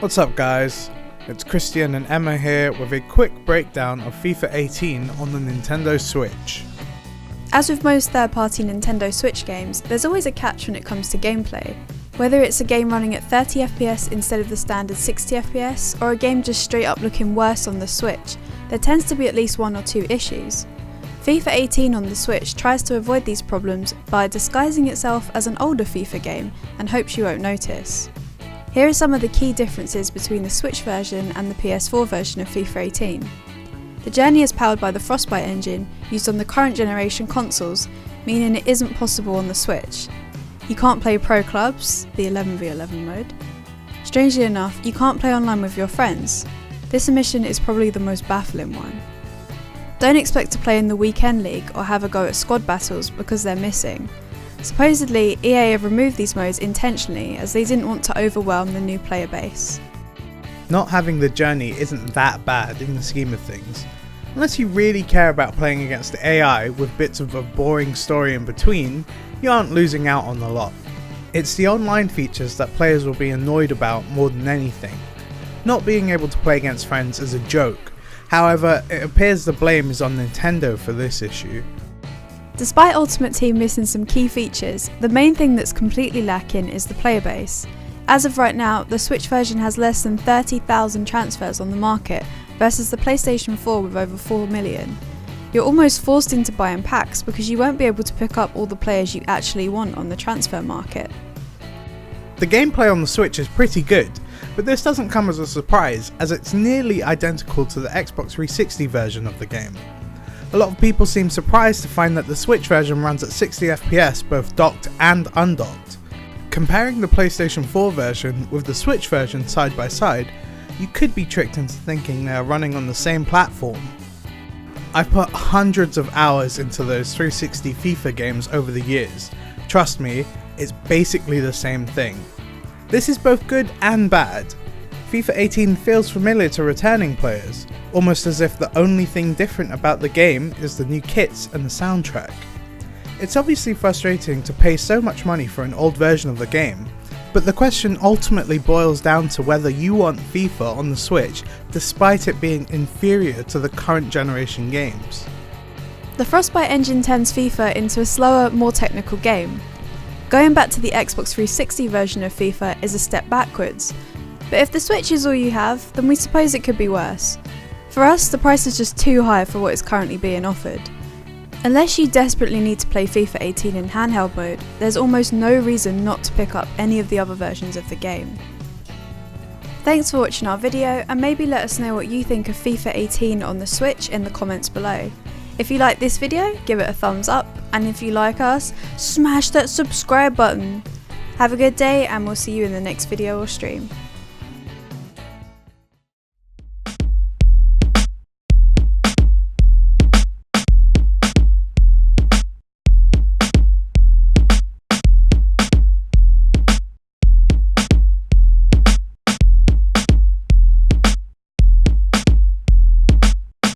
What's up guys, it's Christian and Emma here with a quick breakdown of FIFA 18 on the Nintendo Switch. As with most third-party Nintendo Switch games, there's always a catch when it comes to gameplay. Whether it's a game running at 30 FPS instead of the standard 60 FPS, or a game just straight up looking worse on the Switch, there tends to be at least one or two issues. FIFA 18 on the Switch tries to avoid these problems by disguising itself as an older FIFA game and hopes you won't notice. Here are some of the key differences between the Switch version and the PS4 version of FIFA 18. The journey is powered by the Frostbite engine used on the current generation consoles, meaning it isn't possible on the Switch. You can't play pro clubs, the 11v11 mode. Strangely enough, you can't play online with your friends. This omission is probably the most baffling one. Don't expect to play in the weekend league or have a go at squad battles because they're missing. Supposedly, EA have removed these modes intentionally as they didn't want to overwhelm the new player base. Not having the journey isn't that bad in the scheme of things. Unless you really care about playing against the AI with bits of a boring story in between, you aren't losing out on a lot. It's the online features that players will be annoyed about more than anything. Not being able to play against friends is a joke, however it appears the blame is on Nintendo for this issue. Despite Ultimate Team missing some key features, the main thing that's completely lacking is the player base. As of right now, the Switch version has less than 30,000 transfers on the market versus the PlayStation 4 with over 4 million. You're almost forced into buying packs because you won't be able to pick up all the players you actually want on the transfer market. The gameplay on the Switch is pretty good, but this doesn't come as a surprise as it's nearly identical to the Xbox 360 version of the game. A lot of people seem surprised to find that the Switch version runs at 60 FPS both docked and undocked. Comparing the PlayStation 4 version with the Switch version side by side, you could be tricked into thinking they are running on the same platform. I've put hundreds of hours into those 360 FIFA games over the years. Trust me, it's basically the same thing. This is both good and bad. FIFA 18 feels familiar to returning players, almost as if the only thing different about the game is the new kits and the soundtrack. It's obviously frustrating to pay so much money for an old version of the game, but the question ultimately boils down to whether you want FIFA on the Switch despite it being inferior to the current generation games. The Frostbite engine turns FIFA into a slower, more technical game. Going back to the Xbox 360 version of FIFA is a step backwards, but if the Switch is all you have, then we suppose it could be worse. For us, the price is just too high for what is currently being offered. Unless you desperately need to play FIFA 18 in handheld mode, there's almost no reason not to pick up any of the other versions of the game. Thanks for watching our video, and maybe let us know what you think of FIFA 18 on the Switch in the comments below. If you like this video, give it a thumbs up, and if you like us, smash that subscribe button. Have a good day, and we'll see you in the next video or stream.